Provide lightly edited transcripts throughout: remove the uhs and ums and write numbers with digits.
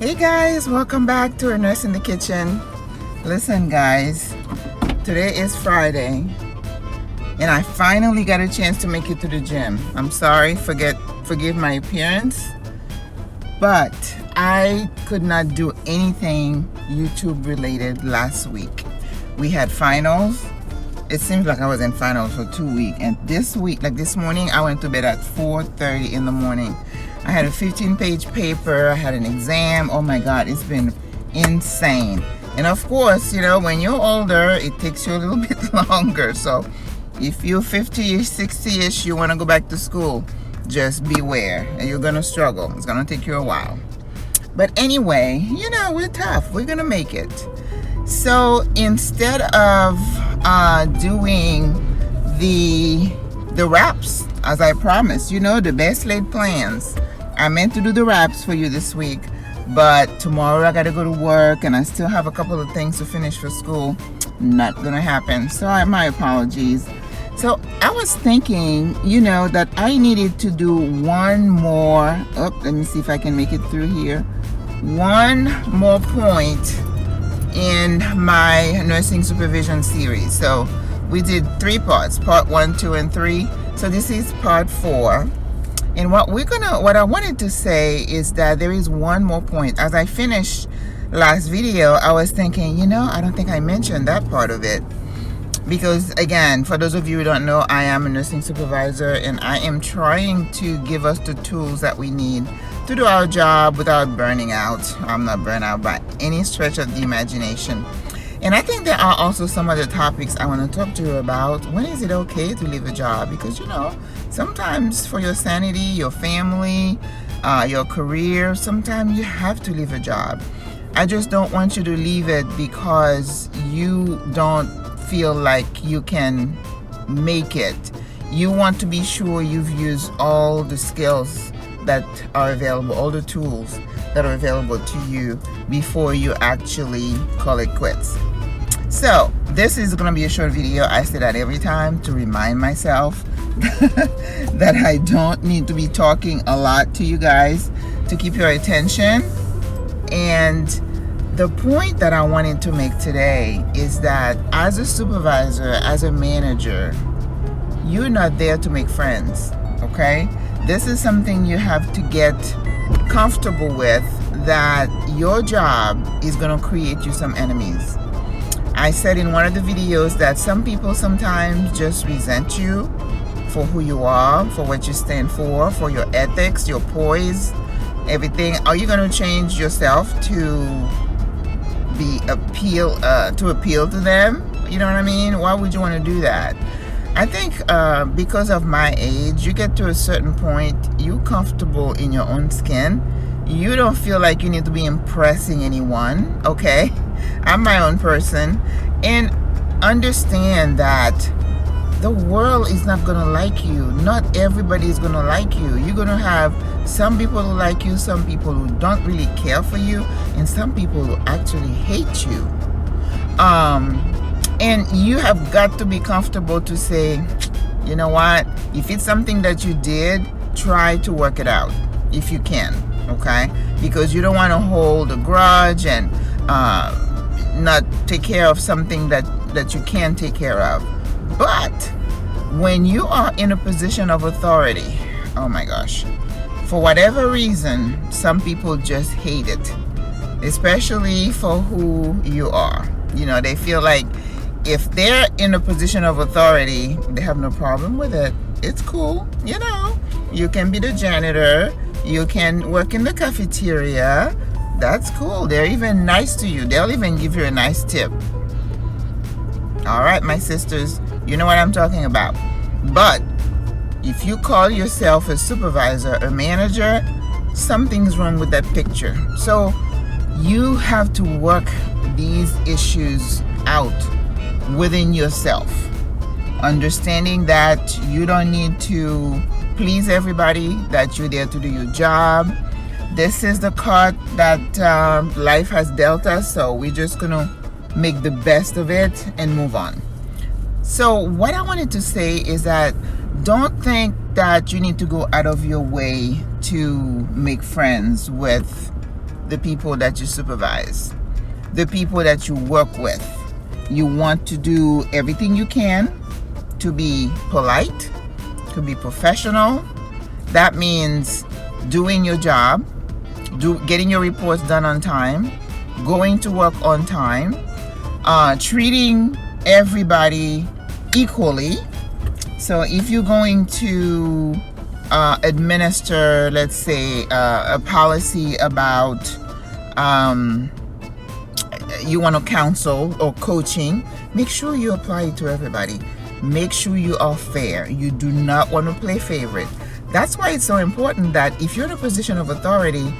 Hey guys, welcome back to our Nurse in the Kitchen. Listen guys, today is Friday and I finally got a chance to make it to the gym. I'm sorry, forgive my appearance, but I could not do anything YouTube related last week. We had finals. It seems like I was in finals for 2 weeks, and this week, like this morning, I went to bed at 4:30 in the morning. I had a 15-page paper, I had an exam. Oh my God, it's been insane. And of course, you know, when you're older, it takes you a little bit longer. So if you're 50-ish, 60-ish, you want to go back to school, just beware. And you're going to struggle. It's going to take you a while. But anyway, you know, we're tough. We're going to make it. So instead of doing the wraps, as I promised, you know, the best laid plans, I meant to do the wraps for you this week, but tomorrow I gotta go to work and I still have a couple of things to finish for school. Not gonna happen, so my apologies. So I was thinking, you know, that I needed to do one more, let me see if I can make it through here, one more point in my nursing supervision series. So we did 3 parts, part 1, 2, and 3. So this is part 4. And what I wanted to say is that there is one more point. As I finished last video, I was thinking, you know, I don't think I mentioned that part of it. Because again, for those of you who don't know, I am a nursing supervisor and I am trying to give us the tools that we need to do our job without burning out. I'm not burnt out by any stretch of the imagination. And I think there are also some other topics I want to talk to you about. When is it okay to leave a job? Because, you know, sometimes for your sanity, your family, your career, sometimes you have to leave a job. I just don't want you to leave it because you don't feel like you can make it. You want to be sure you've used all the skills that are available, all the tools that are available to you before you actually call it quits. So this is going to be a short video. I say that every time to remind myself that I don't need to be talking a lot to you guys to keep your attention. And the point that I wanted to make today is that as a supervisor, as a manager, you're not there to make friends, okay? This is something you have to get comfortable with, that your job is going to create you some enemies. I said in one of the videos that some people sometimes just resent you for who you are, for what you stand for your ethics, your poise, everything. Are you going to change yourself to appeal to them? You know what I mean? Why would you want to do that? I think because of my age, you get to a certain point, you're comfortable in your own skin. You don't feel like you need to be impressing anyone, okay? I'm my own person. And understand that the world is not going to like you. Not everybody is going to like you. You're going to have some people who like you, some people who don't really care for you, and some people who actually hate you. And you have got to be comfortable to say, you know what? If it's something that you did, try to work it out if you can, okay? Because you don't want to hold a grudge and not take care of something that you can take care of. But when you are in a position of authority, oh my gosh, for whatever reason, some people just hate it, especially for who you are. You know, they feel like if they're in a position of authority, they have no problem with it. It's cool, you know. You can be the janitor, you can work in the cafeteria. That's cool. They're even nice to you. They'll even give you a nice tip. All right, my sisters, you know what I'm talking about. But if you call yourself a supervisor, a manager, something's wrong with that picture. So you have to work these issues out within yourself, understanding that you don't need to please everybody, that you're there to do your job. This is the card that life has dealt us, so we're just gonna make the best of it and move on. So what I wanted to say is that don't think that you need to go out of your way to make friends with the people that you supervise, the people that you work with. You want to do everything you can to be polite, to be professional. That means doing your job, getting your reports done on time, going to work on time, treating everybody equally. So if you're going to administer, let's say, a policy about you want to counsel or coaching, make sure you apply it to everybody. Make sure you are fair. You do not want to play favorite. That's why it's so important that if you're in a position of authority,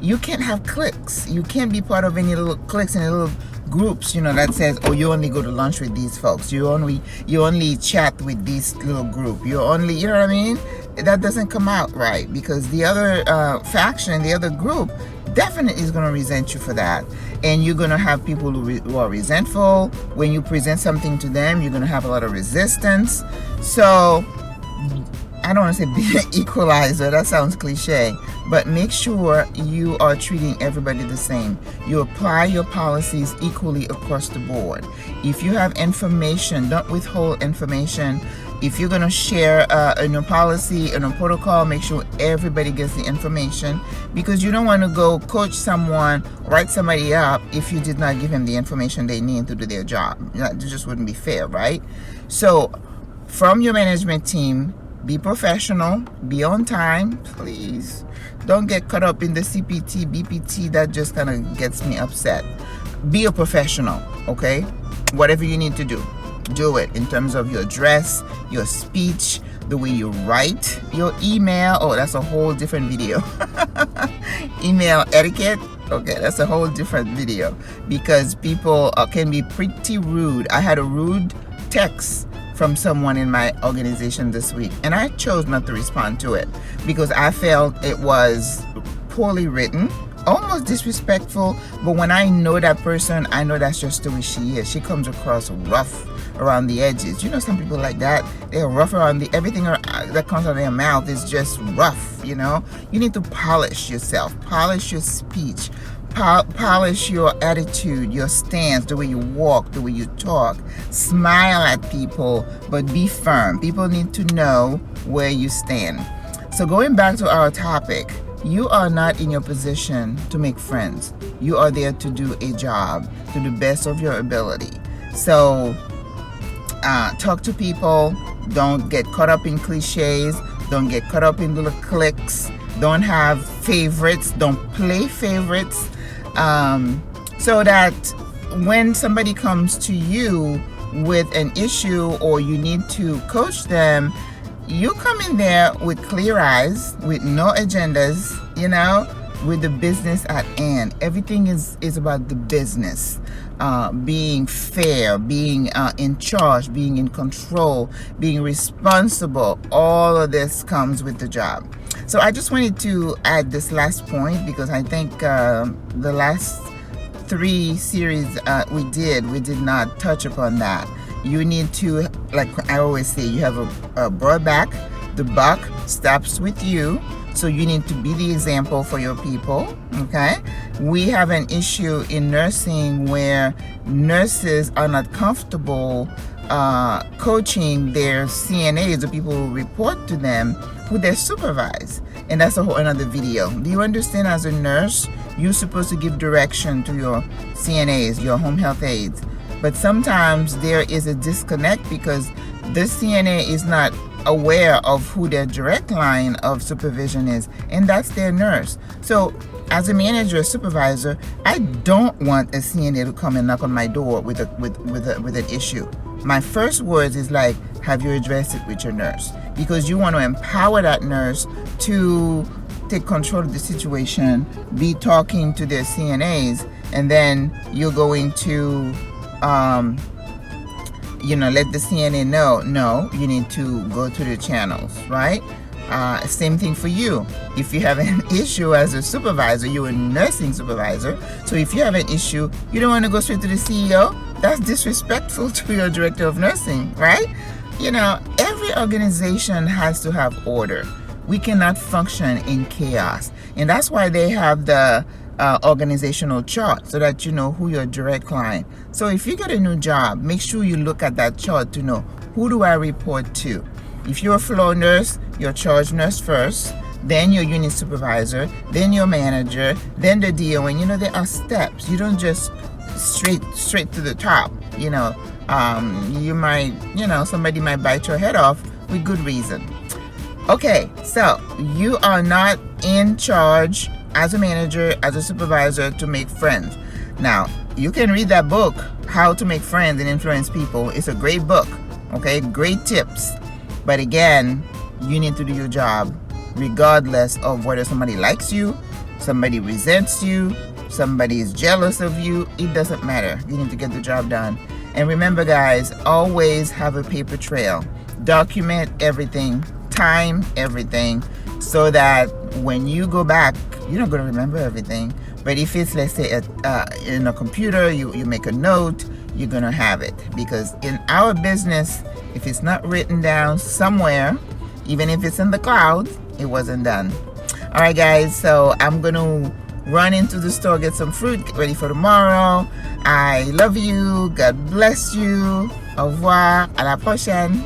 you can't have cliques. You can't be part of any little cliques and little groups, that says, oh, you only go to lunch with these folks. You only chat with this little group. You only, you know what I mean? That doesn't come out right, because the other faction, the other group, definitely is going to resent you for that. And you're going to have people who are resentful. When you present something to them, you're going to have a lot of resistance. So I don't want to say be an equalizer, that sounds cliche, but make sure you are treating everybody the same. You apply your policies equally across the board. If you have information, don't withhold information. If you're going to share a new policy and a protocol, make sure everybody gets the information, because you don't want to go coach someone, write somebody up if you did not give them the information they need to do their job. That just wouldn't be fair, right? So from your management team, be professional, be on time, please. Don't get caught up in the CPT, BPT, that just kind of gets me upset. Be a professional, okay? Whatever you need to do it in terms of your dress, your speech, the way you write, your email. Oh, that's a whole different video. Email etiquette. Okay, that's a whole different video, because people can be pretty rude. I had a rude text from someone in my organization this week, and I chose not to respond to it because I felt it was poorly written, almost disrespectful. But when I know that person, I know that's just the way she is. She comes across rough around the edges. Some people like that. They're rough around everything that comes out of their mouth is just rough. You need to polish yourself, polish your speech, polish your attitude, your stance, the way you walk, the way you talk. Smile at people, but be firm. People need to know where you stand. So going back to our topic, you are not in your position to make friends. You are there to do a job to the best of your ability. So talk to people. Don't get caught up in cliches. Don't get caught up in little cliques. Don't have favorites. Don't play favorites. So that when somebody comes to you with an issue or you need to coach them, you come in there with clear eyes, with no agendas, with the business at hand. Everything is about the business, being fair, being in charge, being in control, being responsible. All of this comes with the job. So I just wanted to add this last point, because I think the last 3 series we did not touch upon that. You need to, like I always say, you have a broad back. The buck stops with you. So you need to be the example for your people, okay? We have an issue in nursing where nurses are not comfortable coaching their CNAs, the people who report to them, who they supervise. And that's a whole another video. Do you understand, as a nurse, you're supposed to give direction to your CNAs, your home health aides. But sometimes there is a disconnect because the CNA is not aware of who their direct line of supervision is, and that's their nurse. So as a manager or supervisor, I don't want a CNA to come and knock on my door with an issue. My first words is like, have you addressed it with your nurse? Because you want to empower that nurse to take control of the situation, be talking to their CNAs, and then you're going to let the CNA know, no, you need to go to the channels, right? Same thing for you. If you have an issue as a supervisor, you're a nursing supervisor. So if you have an issue, you don't want to go straight to the CEO. That's disrespectful to your director of nursing, right? Every organization has to have order. We cannot function in chaos. And that's why they have the organizational chart so that you know who your direct client. So if you get a new job, make sure you look at that chart to know who do I report to. If you're a floor nurse, your charge nurse first, then your unit supervisor, then your manager, then the DON. You know, there are steps. You don't just straight to the top. You know, you might, you know, somebody might bite your head off with good reason. Okay, so you are not in charge as a manager, as a supervisor to make friends. Now, you can read that book, How to Make Friends and Influence People. It's a great book, okay? Great tips. But again, you need to do your job regardless of whether somebody likes you, somebody resents you, somebody is jealous of you. It doesn't matter. You need to get the job done. And remember, guys, always have a paper trail. Document everything, time everything, so that when you go back, you're not going to remember everything. But if it's, let's say, in a computer, you make a note, you're going to have it. Because in our business, if it's not written down somewhere, even if it's in the cloud, it wasn't done. All right, guys, so I'm going to run into the store, get some fruit, get ready for tomorrow. I love you. God bless you. Au revoir. À la prochaine.